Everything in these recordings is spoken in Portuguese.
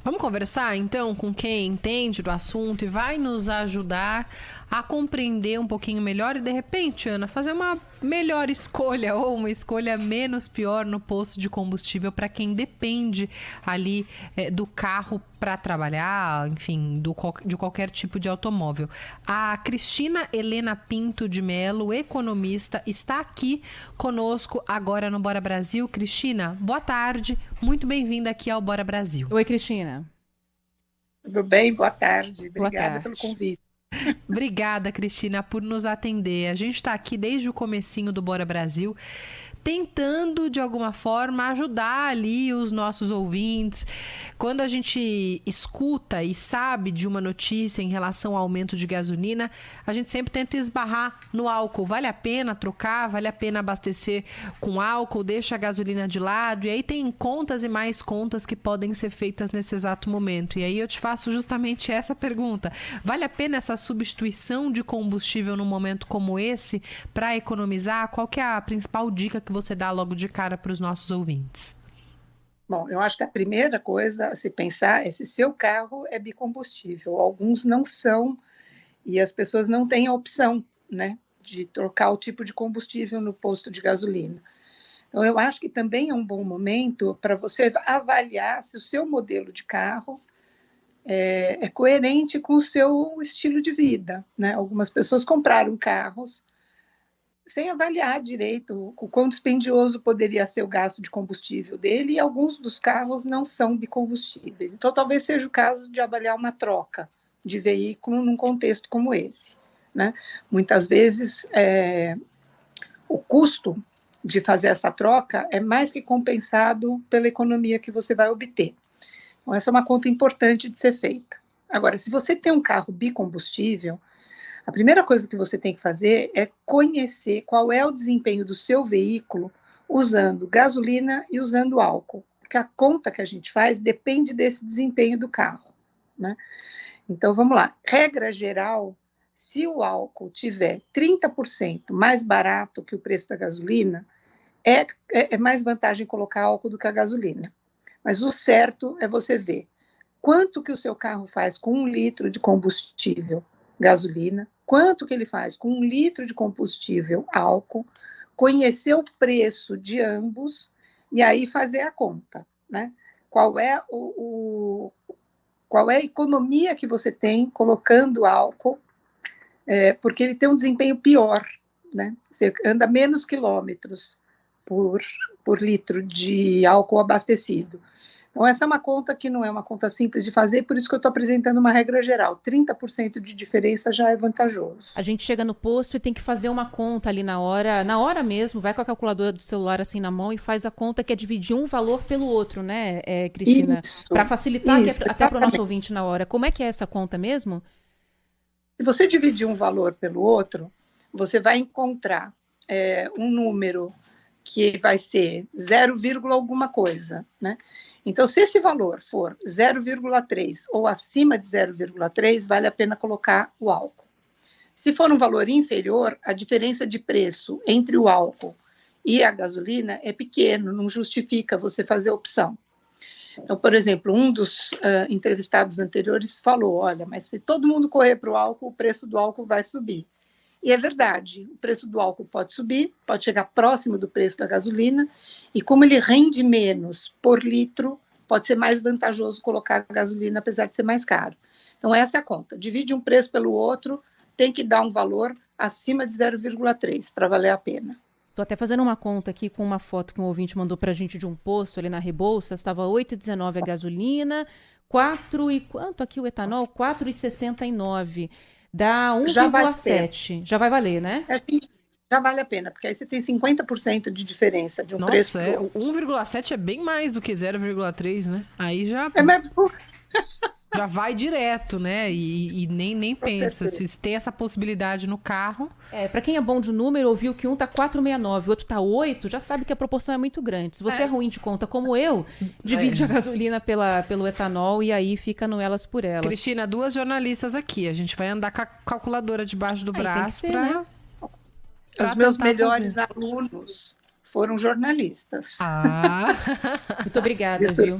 Vamos conversar então com quem entende do assunto e vai nos ajudar a compreender um pouquinho melhor e de repente, Ana, fazer uma melhor escolha ou uma escolha menos pior no posto de combustível para quem depende ali do carro para trabalhar, enfim, de qualquer tipo de automóvel. A Cristina Helena Pinto de Melo, economista, está aqui conosco agora no Bora Brasil. Cristina, boa tarde, muito bem-vinda aqui ao Bora Brasil. Oi, Cristina. Tudo bem? Boa tarde. Boa Obrigada tarde. pelo convite. Obrigada, Cristina, por nos atender. A gente está aqui desde o comecinho do Bora Brasil, tentando, de alguma forma, ajudar ali os nossos ouvintes. Quando a gente escuta e sabe de uma notícia em relação ao aumento de gasolina, a gente sempre tenta esbarrar no álcool. Vale a pena trocar? Vale a pena abastecer com álcool? Deixa a gasolina de lado? E aí tem contas e mais contas que podem ser feitas nesse exato momento. E aí eu te faço justamente essa pergunta. Vale a pena essa substituição de combustível num momento como esse para economizar? Qual que é a principal dica que você dá logo de cara para os nossos ouvintes? Bom, eu acho que a primeira coisa a se pensar é se seu carro é bicombustível. Alguns não são e as pessoas não têm a opção, né, de trocar o tipo de combustível no posto de gasolina. Então, eu acho que também é um bom momento para você avaliar se o seu modelo de carro é coerente com o seu estilo de vida, né? Algumas pessoas compraram carros sem avaliar direito o quão dispendioso poderia ser o gasto de combustível dele, e alguns dos carros não são bicombustíveis. Então, talvez seja o caso de avaliar uma troca de veículo num contexto como esse, né? Muitas vezes, o custo de fazer essa troca é mais que compensado pela economia que você vai obter. Então, essa é uma conta importante de ser feita. Agora, se você tem um carro bicombustível, a primeira coisa que você tem que fazer é conhecer qual é o desempenho do seu veículo usando gasolina e usando álcool, porque a conta que a gente faz depende desse desempenho do carro, né? Então, vamos lá. Regra geral, se o álcool tiver 30% mais barato que o preço da gasolina, é mais vantagem colocar álcool do que a gasolina. Mas o certo é você ver quanto que o seu carro faz com 1 litro de combustível gasolina, quanto que ele faz com 1 litro de combustível álcool, conhecer o preço de ambos e aí fazer a conta, né? Qual é a economia que você tem colocando álcool, porque ele tem um desempenho pior, né? Você anda menos quilômetros por litro de álcool abastecido. Então, essa é uma conta que não é uma conta simples de fazer, por isso que eu estou apresentando uma regra geral. 30% de diferença já é vantajoso. A gente chega no posto e tem que fazer uma conta ali na hora mesmo, vai com a calculadora do celular assim na mão e faz a conta que é dividir um valor pelo outro, né, Cristina? Para facilitar até para o nosso ouvinte na hora. Como é que é essa conta mesmo? Se você dividir um valor pelo outro, você vai encontrar um número que vai ser 0, alguma coisa, né? Então, se esse valor for 0,3 ou acima de 0,3, vale a pena colocar o álcool. Se for um valor inferior, a diferença de preço entre o álcool e a gasolina é pequeno, não justifica você fazer a opção. Então, por exemplo, um dos entrevistados anteriores falou, olha, mas se todo mundo correr para o álcool, o preço do álcool vai subir. E é verdade, o preço do álcool pode subir, pode chegar próximo do preço da gasolina, e como ele rende menos por litro, pode ser mais vantajoso colocar a gasolina, apesar de ser mais caro. Então, essa é a conta. Divide um preço pelo outro, tem que dar um valor acima de 0,3 para valer a pena. Estou até fazendo uma conta aqui com uma foto que um ouvinte mandou para a gente de um posto ali na Rebouças, estava 8,19 a gasolina, 4 e quanto aqui o etanol? 4,69. Dá 1,7. Já vai valer, né? Sim, já vale a pena, porque aí você tem 50% de diferença de um preço para o outro. 1,7 é bem mais do que 0,3, né? Aí já já vai direto, né? E nem pensa. Se tem essa possibilidade no carro. Para quem é bom de número, ouviu que um tá 4,69, o outro tá 8, já sabe que a proporção é muito grande. Se você é ruim de conta como eu, divide a gasolina pelo etanol e aí fica no elas por elas. Cristina, 2 jornalistas aqui. A gente vai andar com a calculadora debaixo do braço para... Os meus melhores alunos foram jornalistas. Muito obrigada, viu?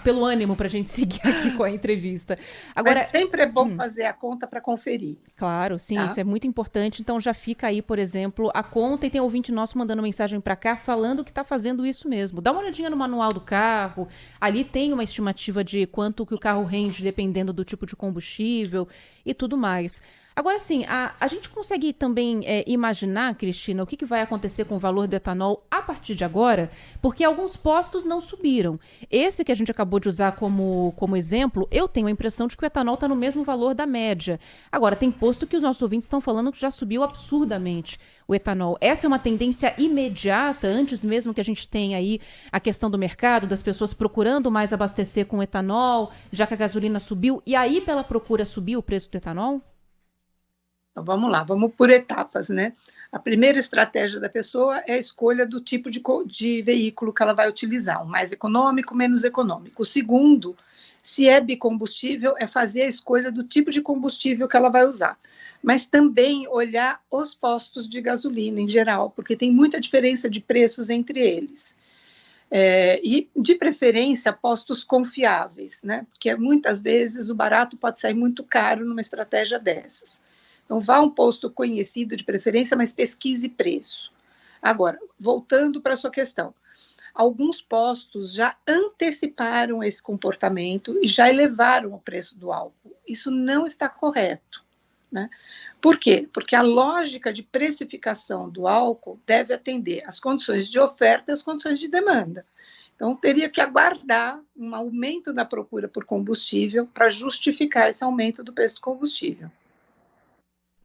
Pelo ânimo para a gente seguir aqui com a entrevista. Agora, mas sempre é bom fazer a conta para conferir. Claro, sim, Isso é muito importante. Então já fica aí, por exemplo, a conta, e tem ouvinte nosso mandando mensagem para cá falando que está fazendo isso mesmo. Dá uma olhadinha no manual do carro, ali tem uma estimativa de quanto que o carro rende dependendo do tipo de combustível e tudo mais. Agora sim, a gente consegue também imaginar, Cristina, o que vai acontecer com o valor do etanol a partir de agora? Porque alguns postos não subiram. Esse que a gente acabou de usar como exemplo, eu tenho a impressão de que o etanol está no mesmo valor da média. Agora, tem posto que os nossos ouvintes estão falando que já subiu absurdamente o etanol. Essa é uma tendência imediata, antes mesmo que a gente tenha aí a questão do mercado, das pessoas procurando mais abastecer com etanol, já que a gasolina subiu, e aí pela procura subiu o preço do etanol? Então, vamos lá, vamos por etapas, né? A primeira estratégia da pessoa é a escolha do tipo de veículo que ela vai utilizar, o mais econômico, menos econômico. O segundo, se é bicombustível, é fazer a escolha do tipo de combustível que ela vai usar. Mas também olhar os postos de gasolina em geral, porque tem muita diferença de preços entre eles. E, de preferência, postos confiáveis, né? Porque muitas vezes o barato pode sair muito caro numa estratégia dessas. Então, vá a um posto conhecido de preferência, mas pesquise preço. Agora, voltando para a sua questão, alguns postos já anteciparam esse comportamento e já elevaram o preço do álcool. Isso não está correto, né? Por quê? Porque a lógica de precificação do álcool deve atender às condições de oferta e às condições de demanda. Então, teria que aguardar um aumento da procura por combustível para justificar esse aumento do preço do combustível.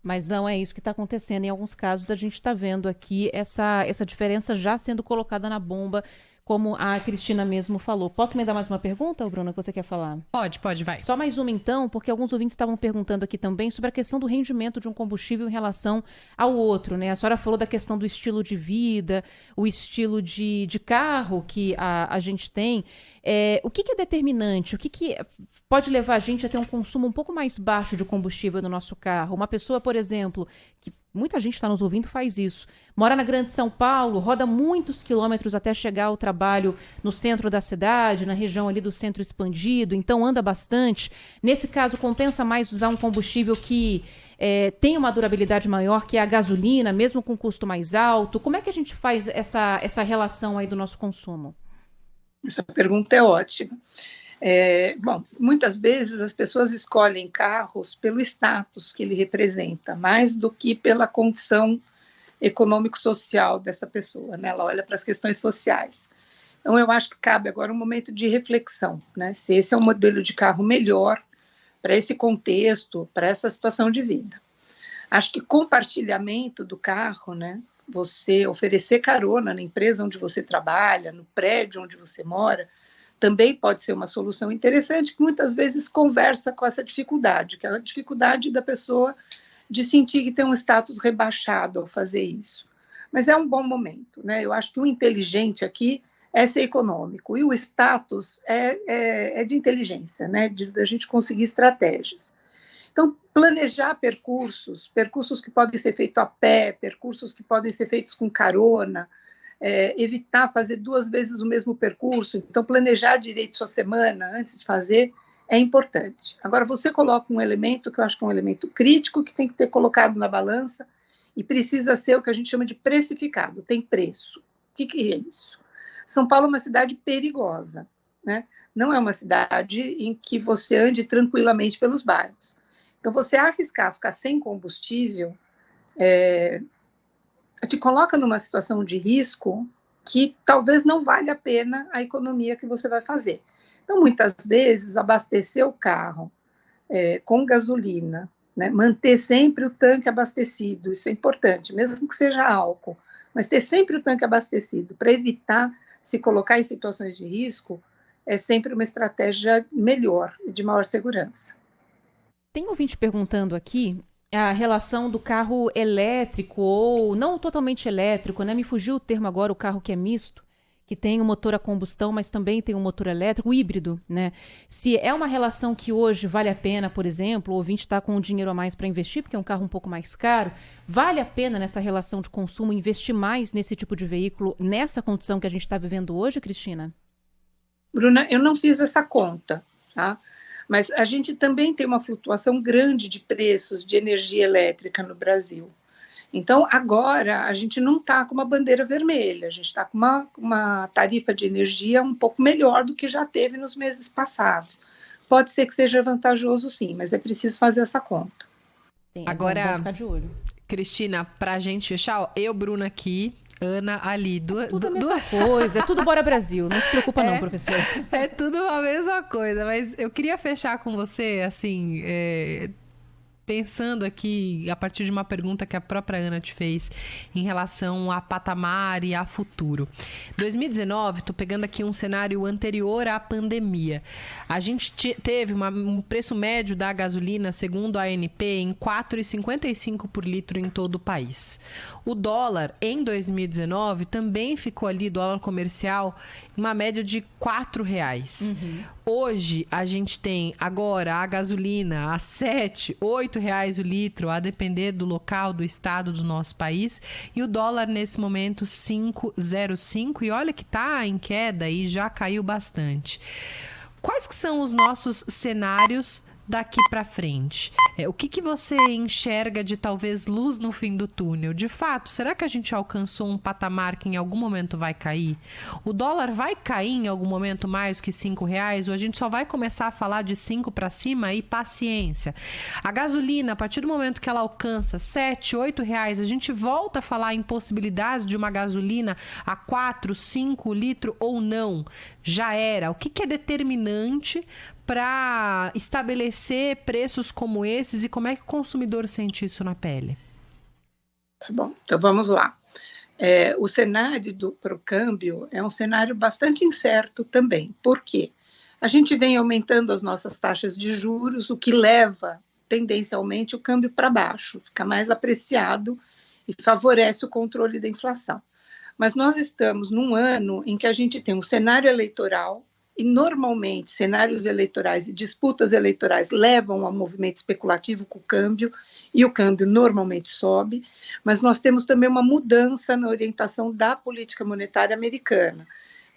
Mas não é isso que está acontecendo. Em alguns casos, a gente está vendo aqui essa diferença já sendo colocada na bomba, como a Cristina mesmo falou. Posso me dar mais uma pergunta, Bruna, que você quer falar? Pode, vai. Só mais uma, então, porque alguns ouvintes estavam perguntando aqui também sobre a questão do rendimento de um combustível em relação ao outro, né? A senhora falou da questão do estilo de vida, o estilo de carro que a gente tem. O que é determinante? O que pode levar a gente a ter um consumo um pouco mais baixo de combustível no nosso carro? Uma pessoa, por exemplo, que muita gente está nos ouvindo faz isso, mora na Grande São Paulo, roda muitos quilômetros até chegar ao trabalho no centro da cidade, na região ali do centro expandido, então anda bastante. Nesse caso, compensa mais usar um combustível que tem uma durabilidade maior, que é a gasolina, mesmo com custo mais alto? Como é que a gente faz essa relação aí do nosso consumo? Essa pergunta é ótima. Bom, muitas vezes as pessoas escolhem carros pelo status que ele representa, mais do que pela condição econômico-social dessa pessoa, né? Ela olha para as questões sociais. Então, eu acho que cabe agora um momento de reflexão, né? Se esse é um modelo de carro melhor para esse contexto, para essa situação de vida. Acho que compartilhamento do carro, né? Você oferecer carona na empresa onde você trabalha, no prédio onde você mora, também pode ser uma solução interessante, que muitas vezes conversa com essa dificuldade, que é a dificuldade da pessoa de sentir que tem um status rebaixado ao fazer isso. Mas é um bom momento, né? Eu acho que o inteligente aqui é ser econômico, e o status é de inteligência, né? De a gente conseguir estratégias. Então, planejar percursos que podem ser feitos a pé, percursos que podem ser feitos com carona, evitar fazer 2 vezes o mesmo percurso, então planejar direito sua semana antes de fazer é importante. Agora, você coloca um elemento que eu acho que é um elemento crítico, que tem que ter colocado na balança e precisa ser o que a gente chama de precificado, tem preço. O que é isso? São Paulo é uma cidade perigosa, né? Não é uma cidade em que você ande tranquilamente pelos bairros. Então, você arriscar ficar sem combustível te coloca numa situação de risco que talvez não valha a pena a economia que você vai fazer. Então, muitas vezes, abastecer o carro com gasolina, né, manter sempre o tanque abastecido, isso é importante, mesmo que seja álcool, mas ter sempre o tanque abastecido para evitar se colocar em situações de risco é sempre uma estratégia melhor e de maior segurança. Tem ouvinte perguntando aqui a relação do carro elétrico ou não totalmente elétrico, né? Me fugiu o termo agora, o carro que é misto, que tem um motor a combustão, mas também tem um motor elétrico, híbrido, né? Se é uma relação que hoje vale a pena, por exemplo, o ouvinte está com um dinheiro a mais para investir, porque é um carro um pouco mais caro, vale a pena nessa relação de consumo investir mais nesse tipo de veículo, nessa condição que a gente está vivendo hoje, Cristina? Bruna, eu não fiz essa conta, tá? Mas a gente também tem uma flutuação grande de preços de energia elétrica no Brasil. Então, agora, a gente não está com uma bandeira vermelha, a gente está com uma tarifa de energia um pouco melhor do que já teve nos meses passados. Pode ser que seja vantajoso, sim, mas é preciso fazer essa conta. Agora, vamos ficar de olho. Cristina, para a gente fechar, ó, eu, Bruna aqui, Ana ali. Tudo a mesma coisa, é tudo Bora Brasil. Não se preocupa não, professor. É tudo a mesma coisa, mas eu queria fechar com você, assim, pensando aqui, a partir de uma pergunta que a própria Ana te fez em relação a patamar e a futuro. 2019, tô pegando aqui um cenário anterior à pandemia. A gente teve um preço médio da gasolina, segundo a ANP, em R$ 4,55 por litro em todo o país. O dólar, em 2019, também ficou ali, dólar comercial, uma média de R$ 4,00. Hoje, a gente tem agora a gasolina a R$ 7, R$ 8,00 o litro, a depender do local, do estado do nosso país. E o dólar, nesse momento, 5,05. E olha que tá em queda e já caiu bastante. Quais que são os nossos cenários daqui para frente? O que você enxerga de talvez luz no fim do túnel? De fato, será que a gente alcançou um patamar que em algum momento vai cair? O dólar vai cair em algum momento mais que R$ 5,00? Ou a gente só vai começar a falar de 5 para cima e paciência? A gasolina, a partir do momento que ela alcança R$ 7, R$ 8,00, a gente volta a falar em possibilidade de uma gasolina a 4, 5 litros ou não? Já era. O que é determinante para estabelecer preços como esses e como é que o consumidor sente isso na pele? Tá bom, então vamos lá. O cenário para o câmbio é um cenário bastante incerto também. Por quê? A gente vem aumentando as nossas taxas de juros, o que leva tendencialmente o câmbio para baixo, fica mais apreciado e favorece o controle da inflação. Mas nós estamos num ano em que a gente tem um cenário eleitoral e, normalmente, cenários eleitorais e disputas eleitorais levam a um movimento especulativo com o câmbio, e o câmbio normalmente sobe, mas nós temos também uma mudança na orientação da política monetária americana,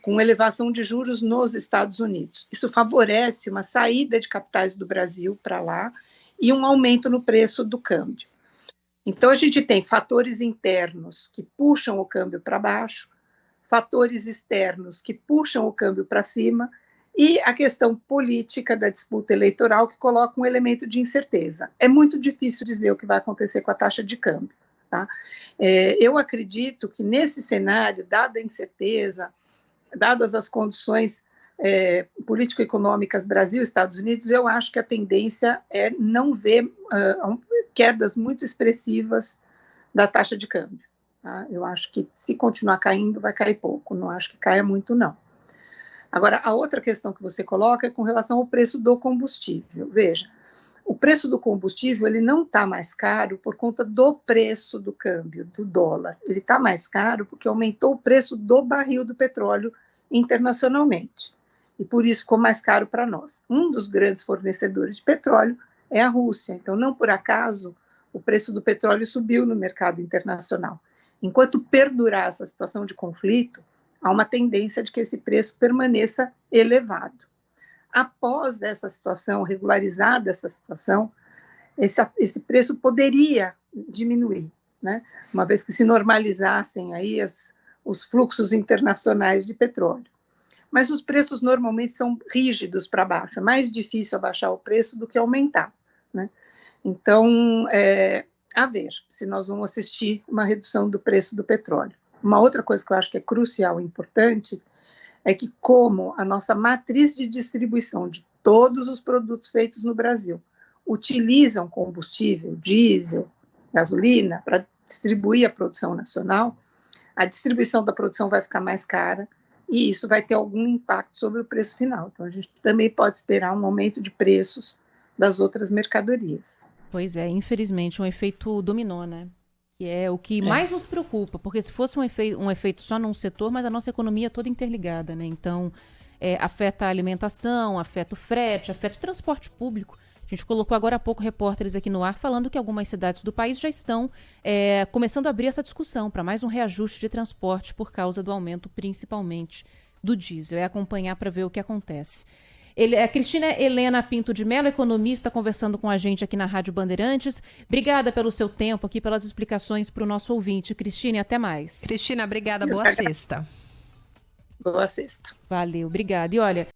com elevação de juros nos Estados Unidos. Isso favorece uma saída de capitais do Brasil para lá e um aumento no preço do câmbio. Então, a gente tem fatores internos que puxam o câmbio para baixo, fatores externos que puxam o câmbio para cima e a questão política da disputa eleitoral que coloca um elemento de incerteza. É muito difícil dizer o que vai acontecer com a taxa de câmbio. Tá? Eu acredito que nesse cenário, dada a incerteza, dadas as condições político-econômicas Brasil e Estados Unidos, eu acho que a tendência é não ver quedas muito expressivas da taxa de câmbio. Tá? Eu acho que se continuar caindo, vai cair pouco, não acho que caia muito, não. Agora, a outra questão que você coloca é com relação ao preço do combustível. Veja, o preço do combustível ele não está mais caro por conta do preço do câmbio, do dólar. Ele está mais caro porque aumentou o preço do barril do petróleo internacionalmente. E por isso ficou mais caro para nós. Um dos grandes fornecedores de petróleo é a Rússia. Então, não por acaso, o preço do petróleo subiu no mercado internacional. Enquanto perdurar essa situação de conflito, há uma tendência de que esse preço permaneça elevado. Após essa situação, regularizada essa situação, esse preço poderia diminuir, né? Uma vez que se normalizassem aí os fluxos internacionais de petróleo. Mas os preços normalmente são rígidos para baixo, é mais difícil abaixar o preço do que aumentar, né? Então, a ver se nós vamos assistir uma redução do preço do petróleo. Uma outra coisa que eu acho que é crucial e importante é que, como a nossa matriz de distribuição de todos os produtos feitos no Brasil utilizam combustível, diesel, gasolina, para distribuir a produção nacional, a distribuição da produção vai ficar mais cara e isso vai ter algum impacto sobre o preço final. Então, a gente também pode esperar um aumento de preços das outras mercadorias. Pois é, infelizmente, um efeito dominó, né? que é o que mais nos preocupa, porque se fosse um efeito só num setor, mas a nossa economia é toda interligada, né? Então, afeta a alimentação, afeta o frete, afeta o transporte público. A gente colocou agora há pouco repórteres aqui no ar falando que algumas cidades do país já estão começando a abrir essa discussão para mais um reajuste de transporte por causa do aumento, principalmente, do diesel. É acompanhar para ver o que acontece. A Cristina Helena Pinto de Mello, economista, conversando com a gente aqui na Rádio Bandeirantes. Obrigada pelo seu tempo aqui, pelas explicações para o nosso ouvinte. Cristina, e até mais. Cristina, obrigada. Boa sexta. Boa sexta. Valeu, obrigada. E olha...